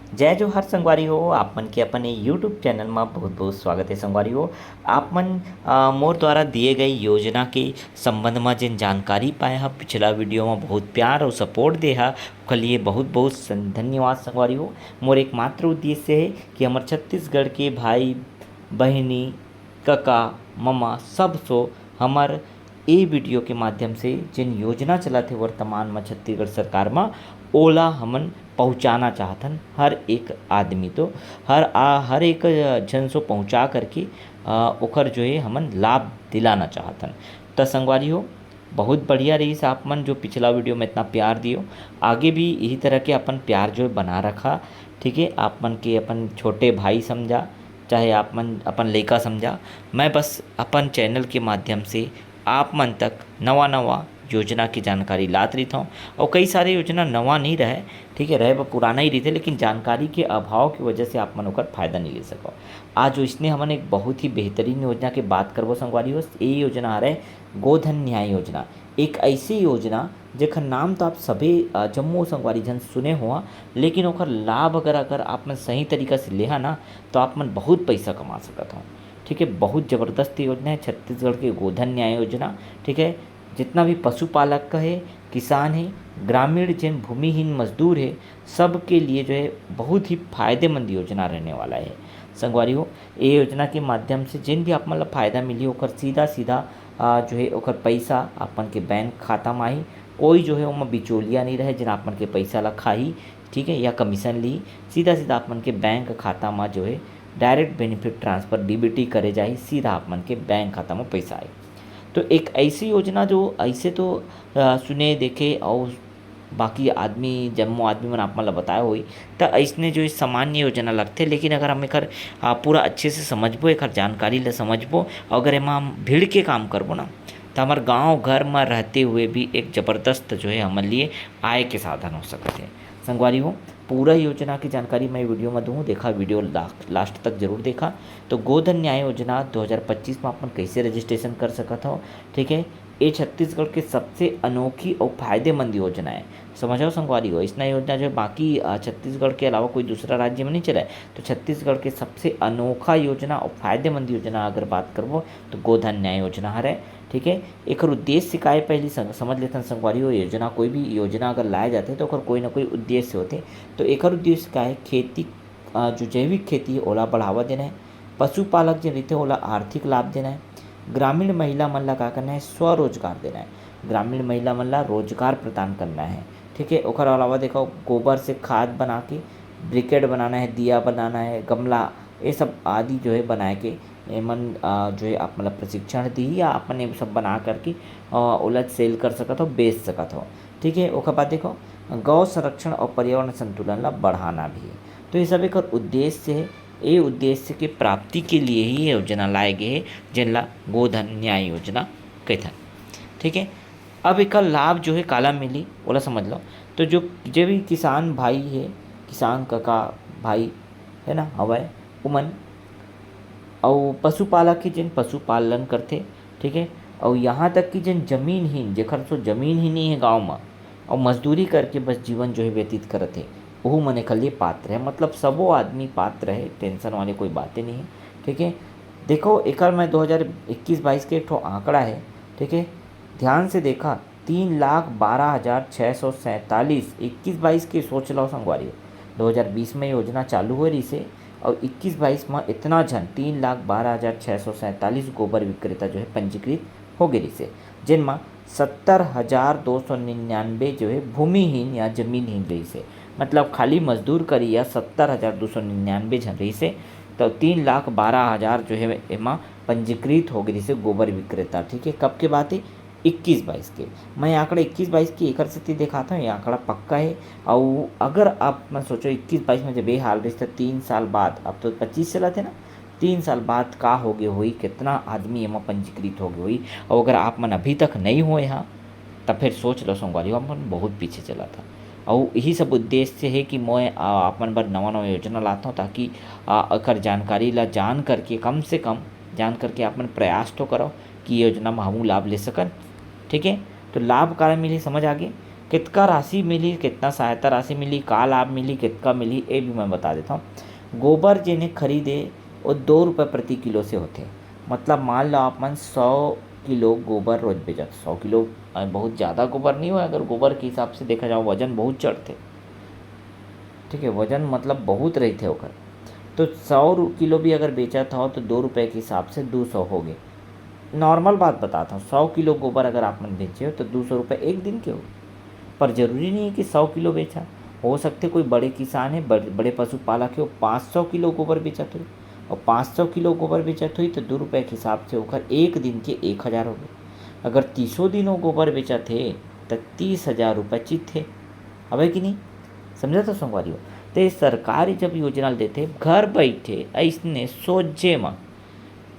जय जोहार संगवारी हो। आप मन के अपने यूट्यूब चैनल में बहुत बहुत स्वागत है संगवारी हो। आप मन मोर द्वारा दिए गई योजना के संबंध में जिन जानकारी पाए हा पिछला वीडियो में बहुत प्यार और सपोर्ट दे हा ओकर लिए बहुत बहुत धन्यवाद संगवारी हो। मोर एकमात्र उद्देश्य है कि हमारे छत्तीसगढ़ के भाई बहनी कका ममा सब सो हमार ए वीडियो के माध्यम से जिन योजना चलत है वर्तमान में छत्तीसगढ़ सरकार में ओला हमन पहुंचाना चाहथन हर एक आदमी तो हर एक जन सो पहुंचा करके ओकर जो है हमन लाभ दिलाना चाहथन। त संगवारी हो बहुत बढ़िया रही आप मन जो पिछला वीडियो में इतना प्यार दियो, आगे भी यही तरह के अपन प्यार जो है बना रखा। ठीक है, आप मन के अपन छोटे भाई समझा चाहे आप मन अपन लड़का समझा, मैं बस अपन चैनल के माध्यम से आप मन तक नवा नवा योजना की जानकारी लात रही था। और कई सारे योजना नवा नहीं रहे, ठीक है, रहे वो पुराना ही रहते, लेकिन जानकारी के अभाव की वजह से आप मन ओकर फायदा नहीं ले सको। आज जो इसने हमन एक बहुत ही बेहतरीन योजना के बात करबो संगवारी हो। ये योजना हरे गोधन न्याय योजना। एक ऐसी योजना जेकर नाम तो आप सभी जम्मू संगवारी जन सुने हुआ, लेकिन ओकर लाभ अगर आप मन सही तरीका से लेहा ना तो आप मन बहुत पैसा कमा सकत हो। ठीक है, बहुत ज़बरदस्त योजना है छत्तीसगढ़ की गोधन न्याय योजना। ठीक है, जितना भी पशुपालक का है, किसान है, ग्रामीण जिन भूमिहीन मजदूर है, सब के लिए जो है बहुत ही फायदेमंद योजना रहने वाला है संगवारी हो। ये योजना के माध्यम से जिन भी आप मतलब फ़ायदा मिली ओकर सीधा सीधा जो है ओकर पैसा अपन के बैंक खाता में आई। कोई जो है ओमा बिचौलिया नहीं रहे जिन आपन के पैसा ला खाही, ठीक है, या कमीशन ली। सीधा सीधा आपन के बैंक खाता में जो है डायरेक्ट बेनिफिट ट्रांसफ़र डीबीटी करे जाए, सीधा आप मन के बैंक खाता में पैसा आए। तो एक ऐसी योजना जो ऐसे तो सुने देखे और बाकी आदमी जम्मो आदमी मन आप मन ला बताया होई तो ऐसने जो सामान्य योजना लगते, लेकिन अगर हम एकर पूरा अच्छे से समझबो, एकर जानकारी ला समझबो, अगर एमा हम भीड़ के काम करबो ना तो हमारे गांव घर में रहते हुए भी एक ज़बरदस्त जो है हमारे लिए आय के साधन हो सकते हैं संगवारी हो। पूरा योजना की जानकारी मैं वीडियो में दूँ, देखा वीडियो लास्ट तक जरूर देखा। तो गोधन न्याय योजना 2025 में अपन कैसे रजिस्ट्रेशन कर सकत हो। ठीक है, ये छत्तीसगढ़ के सबसे अनोखी और फायदेमंद योजना है, समझो संगवारी हो। इसना योजना जो बाकी छत्तीसगढ़ के अलावा कोई दूसरा राज्य में नहीं चला है, तो छत्तीसगढ़ के सबसे अनोखा योजना और फायदेमंद योजना अगर बात करबो तो गोधन न्याय योजना है। ठीक है, एक उद्देश्य का है पहले समझ लेते हैं संगवारी हो। योजना कोई भी योजना अगर लाए जाते हैं तो ओकर कोई ना कोई उद्देश्य होते। तो एक उद्देश्य का है खेती, जो जैविक खेती है ओला बढ़ावा देना है। पशुपालक जो रहते ओला आर्थिक लाभ देना है। ग्रामीण महिला मन ला का करना है, स्वरोजगार देना है। ग्रामीण महिला मन ला रोजगार प्रदान करना है। ठीक है, ओकर अलावा देखो गोबर से खाद बना के ब्रिकेट बनाना है, दिया बनाना है, गमला, ये सब आदि जो है बनाए के एमन जो है आप मतलब प्रशिक्षण दी या अपन ये सब बना करके ओला सेल कर सकत हो, बेच सकत हो। ठीक है, ओकर बाद देखो गौ संरक्षण और पर्यावरण संतुलन ला बढ़ाना भी है। तो ये सब एक उद्देश्य है। ये उद्देश्य के प्राप्ति के लिए ही ये योजना लाए गए है जिनला गोधन न्याय योजना कहथन। ठीक है, अब एक लाभ जो है काला मिली ओला समझ लो। तो जो भी किसान भाई है, किसान कका भाई है ना हवय उमन, और पशुपालक ही जिन पशुपालन करते। ठीक है, और यहाँ तक कि जिन जमीनहीन जेखर सो जमीन ही नहीं है गाँव में और मजदूरी करके बस जीवन जो है व्यतीत करते, वह मने के लिए पात्र है। मतलब सबो आदमी पात्र है, टेंशन वाली कोई बातें नहीं है। ठीक है, देखो एक मैं 2021-22 के एक ठो आंकड़ा है। ठीक है, ध्यान से देखा 3,12,647 21-22 के सोच लो संगवारी। 2020 में योजना चालू हो रही से और 21-22 में इतना जन 3,12,647 गोबर विक्रेता जो है पंजीकृत हो गई से, जिनमें 70,299 जो है भूमिहीन या जमीनहीन रही से, मतलब खाली मजदूर करी या 70,299 जन रही से। तो 3,12,000 जो है एमा पंजीकृत हो गई से गोबर विक्रेता। ठीक है, कब के बात है 21-22 के। मैं आंकड़ा 21-22 की एक स्थिति दिखाता हूँ, ये आंकड़ा पक्का है। और अगर आप मैं सोचो 21-22 में जब ये हाल रही था 3 साल बाद, अब तो 25 चला थे ना, 3 साल बाद का हो गए हुई, कितना आदमी एमा पंजीकृत हो गए हुई। और अगर आप मन अभी तक नहीं हुए यहाँ तब फिर सोच लो संगवारी अपन बहुत पीछे चला था। और यही सब उद्देश्य है कि मैं अपन बर नवा नवा योजना लाता हूँ ताकि अकर जानकारी ला जान करके कम से कम जान करके अपन प्रयास तो करो कि योजना में हम लाभ ले सकन। ठीक है, तो लाभ कारण मिली समझ आ गए। कितना राशि मिली, कितना सहायता राशि मिली, का लाभ मिली, कितना मिली, ये भी मैं बता देता हूँ। गोबर जिन्हें खरीदे वो 2 रुपये प्रति किलो से होते। मतलब मान लो आप मन 100 किलो गोबर रोज बेचत, 100 किलो बहुत ज़्यादा गोबर नहीं हुआ, अगर गोबर के हिसाब से देखा जाओ वजन बहुत चढ़ते, ठीक है, वजन मतलब बहुत रही थे ओकर। तो 100 किलो भी अगर बेचा था तो 2 रुपये के हिसाब से 200 हो गए। नॉर्मल बात बताता हूँ, 100 किलो गोबर अगर आप मन बेचे हो तो 200 रुपये एक दिन के हो। पर ज़रूरी नहीं है कि 100 किलो बेचा, हो सकते कोई बड़े किसान है, बड़े बड़े पशुपालक है, वो 500 किलो गोबर बेचत हुई, और 500 किलो गोबर बेचत हुई तो 2 रुपये के हिसाब से होकर एक दिन के 1,000 हो गए। अगर 30 दिनों गोबर बेचा थे तो 30,000 रुपये चित थे, अब कि नहीं, समझा तो संगवारी हो। तो ये सरकार जब योजना देते घर बैठे ऐसने सोचे में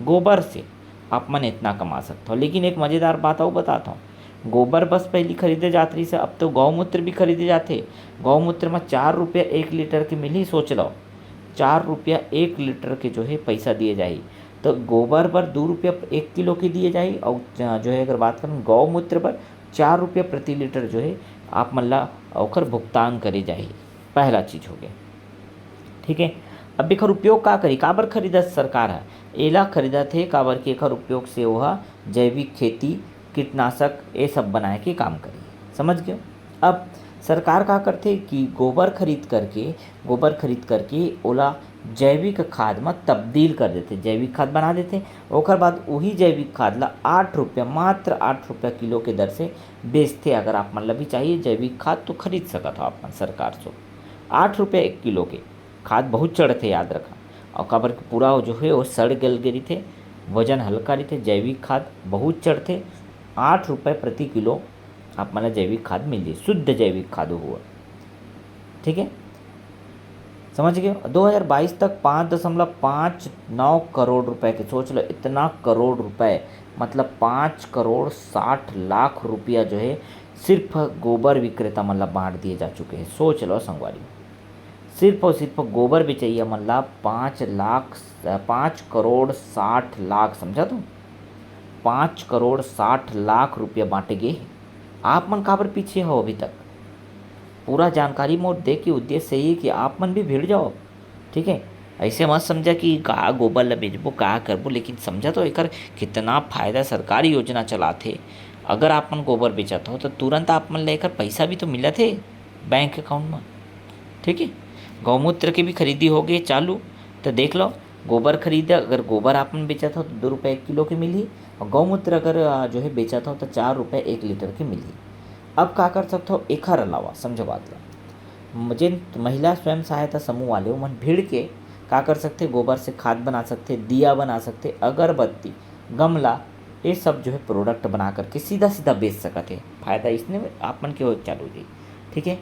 गोबर से आप मन इतना कमा सकते हो। लेकिन एक मज़ेदार बात और बताता हूँ, गोबर बस पहले खरीदे जात रही से, अब तो गौमूत्र भी खरीदे जाते। गौमूत्र में 4 रुपये 1 लीटर के मिली, सोच लो 4 रुपया 1 लीटर के जो है पैसा दिए जाए। तो गोबर पर 2 रुपया 1 किलो के दिए जाए, और जो है अगर बात करें गौमूत्र पर 4 रुपये प्रति लीटर जो है आप मल्ला ओकर भुगतान करे जाए। पहला चीज़ हो गया, ठीक है। अब एकर उपयोग का करी, काबर खरीदत सरकार है, एला खरीदत है काबर के एकर उपयोग से वह जैविक खेती, कीटनाशक ये सब बनाए के काम करी, समझ गए। अब सरकार का करते कि गोबर खरीद करके ओला जैविक खाद में तब्दील कर देते, जैविक खाद बना देते। ओकर बाद वही जैविक खाद ला 8 रुपया, मात्र 8 रुपया किलो के दर से बेचते। अगर आप मतलब भी चाहिए जैविक खाद तो खरीद सकत हो आप सरकार से। 8 रुपये 1 किलो के खाद बहुत चढ़ते, याद रखा। और काबर के पूरा जो है वो सड़ गल गिरी थे, वजन हल्का रही थे, जैविक खाद बहुत चढ़ते। 8 रुपये प्रति किलो आप मतलब जैविक खाद मिली, शुद्ध जैविक खाद हुआ, ठीक है, समझ गए। 2022 तक 5.59 करोड़ रुपए के, सोच लो इतना करोड़ रुपए, मतलब 5,60,00,000 रुपया जो है सिर्फ गोबर विक्रेता मतलब बांट दिए जा चुके हैं। सोच लो संगवारी, सिर्फ और सिर्फ गोबर बेचैया मतलब 5,60,00,000, समझा तुम, 5,60,00,000 रुपया बांटे गए। आप मन काबर पीछे हो अभी तक, पूरा जानकारी मोड दे के उद्देश्य यही है कि आप मन भी भिड़ जाओ, ठीक है। ऐसे मत समझा कि का गोबर ला बेचबो का करबो, लेकिन समझा तो एकर कितना फायदा सरकारी योजना चलाथे। अगर आप मन गोबर बेचत हो तो तुरंत आप मन लेकर पैसा भी तो मिलत है बैंक अकाउंट में, ठीक है। गौमूत्र की भी खरीदी हो गई चालू, तो देख लो गोबर खरीदे, अगर गोबर आप मन बेचत हो तो 2 रुपये 1 किलो की मिली, और गौमूत्र अगर जो है बेचत हो तो 4 रुपये 1 लीटर की मिली। अब का कर सकते हो एकर अलावा, समझो बात ला, जिन महिला स्वयं सहायता समूह वाले हो मन भीड़ के का कर सकते, गोबर से खाद बना सकते, दिया बना सकते, अगरबत्ती, गमला, ये सब जो है प्रोडक्ट बना करके सीधा सीधा बेच सकते हैं। फायदा इसने आप मन के हो चालू हो जाए, ठीक है।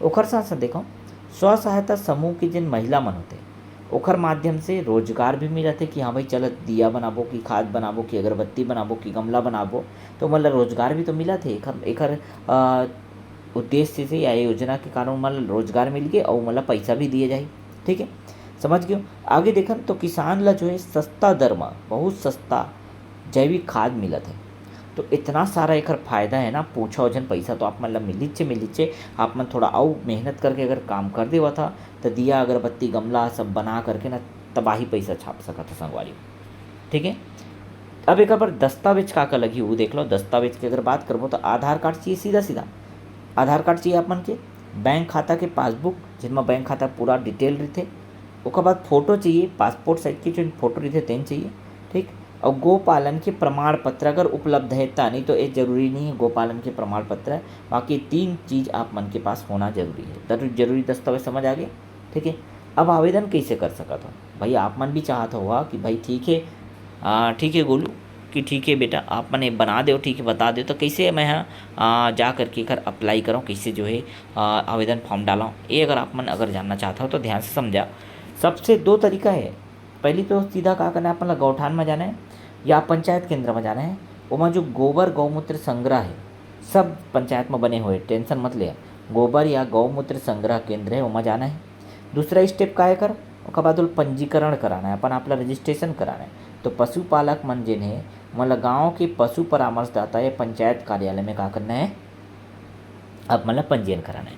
ओकर साथ साथ देखो स्व सहायता समूह के जिन महिला मन होते ओकर माध्यम से रोजगार भी मिलत है कि हाँ भाई चल दिया बनाबो कि खाद बनाबो कि अगरबत्ती बनाबो कि गमला बनाबो, तो मतलब रोजगार भी तो मिलत है। एकर उद्देश्य से या योजना के कारण मतलब रोजगार मिल गए और मतलब पैसा भी दिए जाए, ठीक है, समझ गए। आगे देखन तो किसान ला जो है सस्ता दर में बहुत सस्ता जैविक खाद मिलत है, तो इतना सारा एकर फायदा है ना, पूछो वजन पैसा तो आप मतलब मिलीचे आप मन थोड़ा और मेहनत करके अगर काम कर देवा था तो दिया अगरबत्ती गमला सब बना करके ना तबाही पैसा छाप सका था संगवारी, ठीक है। अब एक बार दस्तावेज का लगी वो देख लो। दस्तावेज की अगर बात करबो तो आधार कार्ड चाहिए, सीधा सीधा आधार कार्ड चाहिए आप मन के, बैंक खाता के पासबुक जिनमें बैंक खाता पूरा डिटेल रहते, उसके बाद फोटो चाहिए, पासपोर्ट साइज की जो फोटो रहते तेन चाहिए, ठीक। और गोपालन के प्रमाण पत्र अगर उपलब्ध है ता, नहीं तो ये जरूरी नहीं है गोपालन के प्रमाण पत्र है। बाकी 3 चीज़ आप मन के पास होना जरूरी है, जरूरी दस्तावेज, समझ आ गया, ठीक है। अब आवेदन कैसे कर सकता हो भाई, आप मन भी चाहता हुआ कि भाई ठीक है गोलू कि ठीक है बेटा आप मन बना दो, ठीक है बता दो, तो कैसे मैं जा करके कर अप्लाई करूँ, कैसे जो है आवेदन फॉर्म डालाऊँ, ये अगर आप मन अगर जानना चाहता हो तो ध्यान से समझा। सबसे 2 तरीका है, पहली तो सीधा क्या करना है, अपन गौठान में जाना है या पंचायत केंद्र में जाना है। वहाँ जो गोबर गौमूत्र संग्रह है सब पंचायत में बने हुए, टेंशन मत ले, गोबर या गौमूत्र संग्रह केंद्र है वहाँ जाना है। दूसरा स्टेप का है कर, उसके बाद पंजीकरण कराना है, अपन अपना रजिस्ट्रेशन कराना है। तो पशुपालक मन जिन है मतलब गाँव के पशु परामर्शदाता या पंचायत कार्यालय में क्या करना है, अब मतलब पंजीयन कराना है।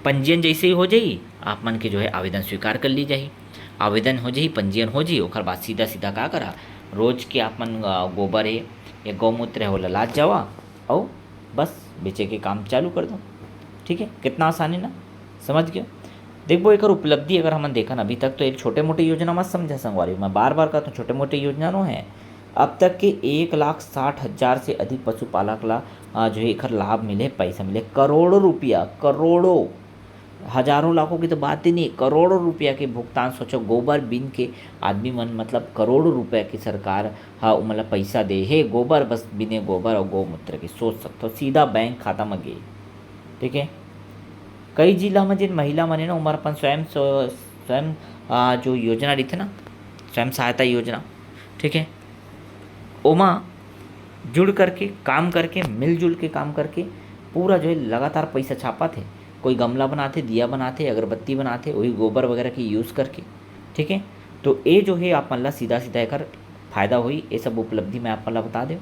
पंजीयन जैसे ही हो जाई आप मन के जो है आवेदन स्वीकार कर ली जाही। आवेदन हो जाही, पंजीयन हो जाई, ओकर बाद सीधा सीधा का करा, रोज के आप मन गोबर है या गौमूत्र है वो लाद जावा और बस बेचे के काम चालू कर दो। ठीक है, कितना आसान है ना, समझ गए। देखो एक उपलब्धि अगर हमन देखन अभी तक तो एक छोटे मोटे योजना मत समझा संगवारी, मैं बार बार कहता हूँ छोटे मोटे योजना नो है। अब तक के 1,60,000 से अधिक पशुपालक ला जो है एकर लाभ मिले, पैसा मिले, करोड़ों रुपया, करोड़ों, हजारों लाखों की तो बात ही नहीं, करोड़ों रुपया के भुगतान। सोचो गोबर बिन के आदमी मन मतलब करोड़ों रुपया की सरकार हाँ मतलब पैसा दे है, गोबर बस बिने गोबर और गौमूत्र की, सोच सकते हो सीधा बैंक खाता में गए। ठीक है, कई जिला में जिन महिला मन है ना उमर अपन स्वयं जो योजना रही थे ना, स्वयं सहायता योजना, ठीक है, ओमा जुड़ करके काम करके मिलजुल के काम करके पूरा जो है लगातार पैसा छापा थे। कोई गमला बनाते, दिया बनाते, अगरबत्ती बनाते, वही गोबर वगैरह की यूज़ करके। ठीक है, तो ये जो है आप मतलब सीधा सीधा कर फायदा हुई, ये सब उपलब्धि मैं आप मतलब बता दूँ,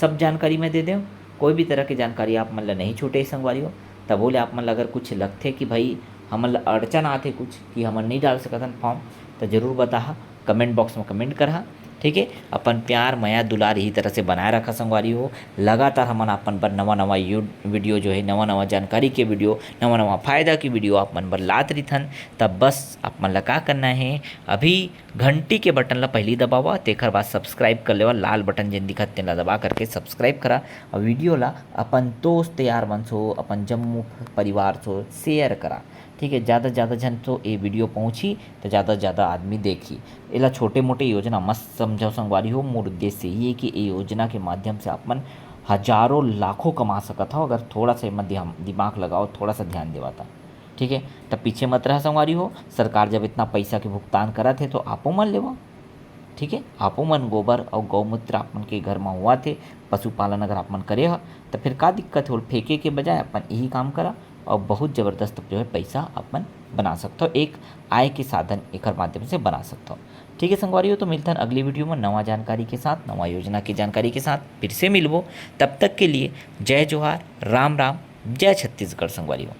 सब जानकारी मैं दे दूँ। कोई भी तरह की जानकारी आप मतलब नहीं छूटे संगवारी हो, तब बोले आप मतलब अगर कुछ लगते कि भाई हम मतलब अड़चन आते कुछ कि हम नहीं डाल सकतन फॉर्म, तो ज़रूर बता, कमेंट बॉक्स में कमेंट करा। ठीक है, अपन प्यार माया दुलार यही तरह से बनाए रखा संगवारी हो। लगातार हमन अपन पर नवा नवा वीडियो जो है, नवा नवा जानकारी के वीडियो, नवा नवा फायदा की वीडियो आप मन बर लात रहिथन। तब बस आप मन ला का करना है, अभी घंटी के बटन ला पहली दबावा, तेकर बाद सब्सक्राइब कर लेवा, लाल बटन जेन दिखत तेन ला दबा करके सब्सक्राइब करा और वीडियो ला अपन दोस्त यार मन सो, अपन जम्मू परिवार सो शेयर करा। ठीक है, ज़्यादा से ज़्यादा जन तो ये वीडियो पहुँची तो ज़्यादा से ज़्यादा आदमी देखी। एला छोटे मोटे योजना मस्त समझो संगवारी हो। मोर उद्देश्य ये है कि ये योजना के माध्यम से आप मन हजारों लाखों कमा सकत हो, अगर थोड़ा सा मत दिमाग लगाओ, थोड़ा सा ध्यान देवा था। ठीक है, तब पीछे मत रह संगवारी हो। सरकार जब इतना पैसा के भुगतान करा थे तो आपो मन लेवा। ठीक है, आपो मन गोबर और गौमूत्र आप मन के घर में हुआ थे, पशुपालन अगर आप मन करे हो तो फिर का दिक्कत हो, फेंके के बजाय अपन यही काम करा और बहुत ज़बरदस्त जो है पैसा अपन बना सकते हो, एक आय के साधन एक माध्यम से बना सकते हो। ठीक है संगवारी हो, तो मिलता है अगली वीडियो में नवा जानकारी के साथ, नवा योजना की जानकारी के साथ फिर से मिलबो। तब तक के लिए जय जोहार, राम राम, जय छत्तीसगढ़ संगवारी हो।